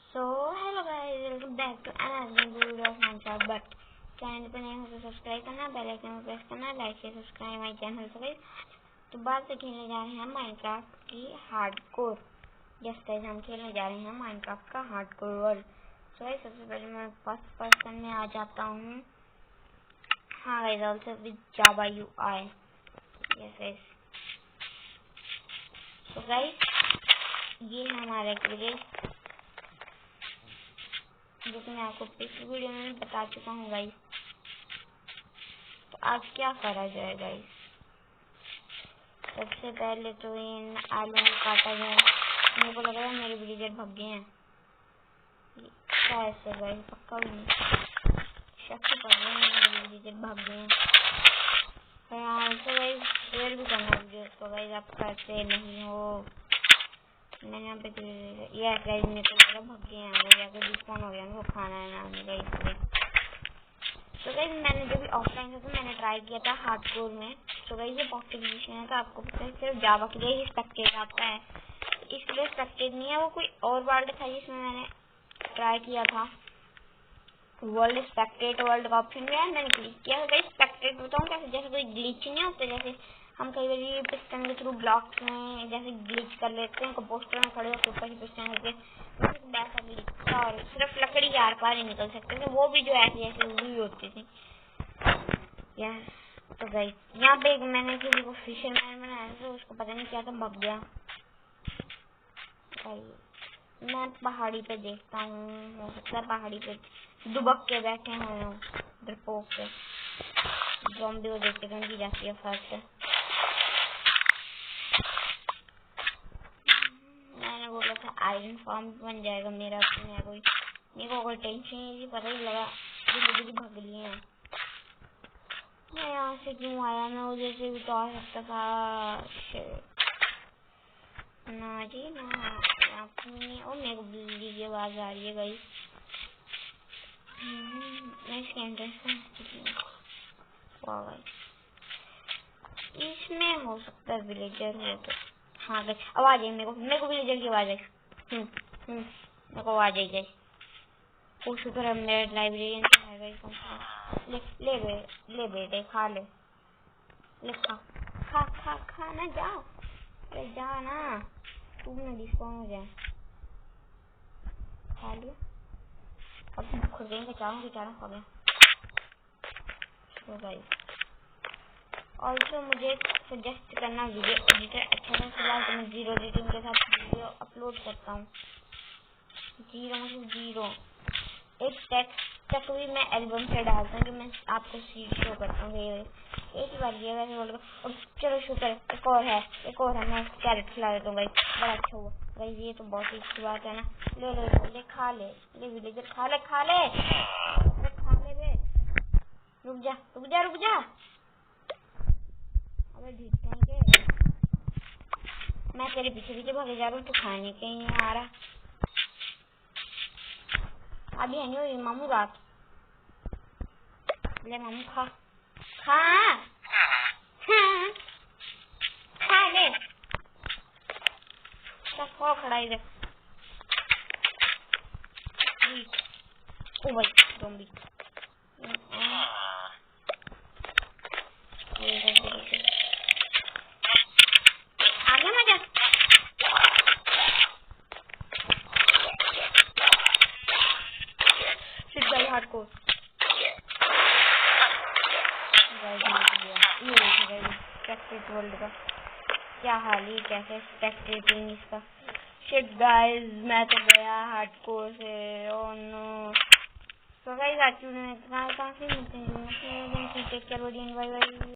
So hello guys, welcome back to another video of Minecraft. But channel पर नए हो तो सब्सक्राइब करना, बेल आइकन में प्रेस करना, like share subscribe my channel. So guys, तो बात से खेलने जा रहे हैं माइनक्राफ्ट की हार्डकोर। यस गाइस, हम खेलने जा रहे हैं माइनक्राफ्ट का हार्डकोर वर्ल्ड। सो गाइस, सबसे पहले मैं फर्स्ट पर्सन में आ जाता हूँ। हाँ guys, also with Java UI. Yes guys, तो गाइस ये है हमारा विलेज, जो कि मैं आपको पिछली वीडियो में बता चुका हूँ गाइस। तो आज क्या करा जाए गाइस? सबसे पहले तो इन आलू को काटा जाए। मेरे को लग रहा है मेरे विलेजर भाग गए हैं। क्या ऐसे गाइस? पक्का भी नहीं, शक पड़ रहा है मेरे विलेजर भाग गए हैं। तो यहाँ से गाइस शेयर भी करना वीडियो तो गाइस, आप करते नहीं हो। मैंने यहाँ पे ये गाइस मेरे को लग रहा भाग गए हैं। वो जाकर डिस्पॉन हो गया, उनको खाना है ना गाइस। तो गाइस मैंने जो भी ऑफलाइन था मैंने ट्राई किया था हार्डकोर में। तो गाइस ये बॉक्स एडिशन है, तो आपको पता है सिर्फ जावा के लिए ही स्पेक्टेड आता है, इसलिए स्पेक्टेड नहीं है। वो कोई और वर्ल्ड था जिसमें मैंने ट्राई किया था वर्ल्ड स्पेक्टेड वर्ल्ड का ऑप्शन भी है, मैंने क्लिक किया। गाइस स्पेक्टेड बताऊँ कैसे? जैसे कोई ग्लिच नहीं होता, जैसे हम कई बार पिस्टन के थ्रू ब्लॉक्स में जैसे ग्लिच कर लेते हैं, पोस्टर में खड़े होकर ऊपर पिस्टन करके वैसा ग्लिच, और सिर्फ लकड़ी के आर पार ही निकल सकते थे, वो भी जो ऐसी ऐसी हुई होती थी। यस, तो गाइस यहाँ पे मैंने किसी को फिशरमैन बनाया था, उसको पता नहीं क्या था, भग गया। मैं पहाड़ी पे देखता हूँ, हो सकता है पहाड़ी पे दुबक के बैठे हुए हों डरपोक से। ज़ॉम्बी को देखते गन की जाती है फर्स्ट। मैंने बोला था आयरन फार्म बन जाएगा मेरा, तो मेरे को कोई टेंशन नहीं, पता ही लगा जिंदगी भग लिए हैं। मैं यहाँ से क्यों आया? मैं उधर से भी तो आ सकता था। ना जी ना, आपने और मेरे को बिजली की आवाज आ रही है गाइस। मैं इसके एंट्रेंस इसमें हो सकता है विलेजर हो तो। हाँ गाइस आवाज आई, मेरे को विलेजर की आवाज आई। मेरे को आवाज आई गाइस। वो शुक्र है मेरे लाइब्रेरियन है गाइस। ले बेटे खा ले, खा ना, जाओ अरे जा ना, तू ना डिस्काउंट हो जाए। खा लिया, अब खुद गए चारों खा गया। तो गाइस ऑल्सो मुझे सजेस्ट करना वीडियो एडिटर अच्छा था। फिलहाल तो मैं 0 रेटिंग के साथ वीडियो अपलोड करता हूँ। 0 एक टेक्स्ट तक भी मैं एल्बम से डालता हूँ, जो मैं आपको शो करता हूँ। एक ही बार ये वैसे बोल रहा। चलो शुक्र, एक और है, मैं कैरेट खिला देता हूँ भाई, बड़ा अच्छा हुआ भाई। ये तो बहुत ही अच्छी बात है ना। ले खा ले विलेजर, खा ले बे। रुक जा। अबे ढीठन के, मैं तेरे पीछे भागे जा रहा हूँ, तू खाने के ही नहीं आ रहा। अभी है नहीं मामू रात। ले मामू खा ले, खा खड़ा इधर। ओ भाई ज़ॉम्बी आगे मजा। हार्डकोर स्पेक्टेड वर्ल्ड का क्या हाल ही, कैसे स्पेक्टेटिंग इसका। शिट गाइस, मैं तो गया हार्डकोर से। Oh no. सो गाइस आज की वीडियो में इतना, कहाँ से मिलते हैं। Take care, bye bye.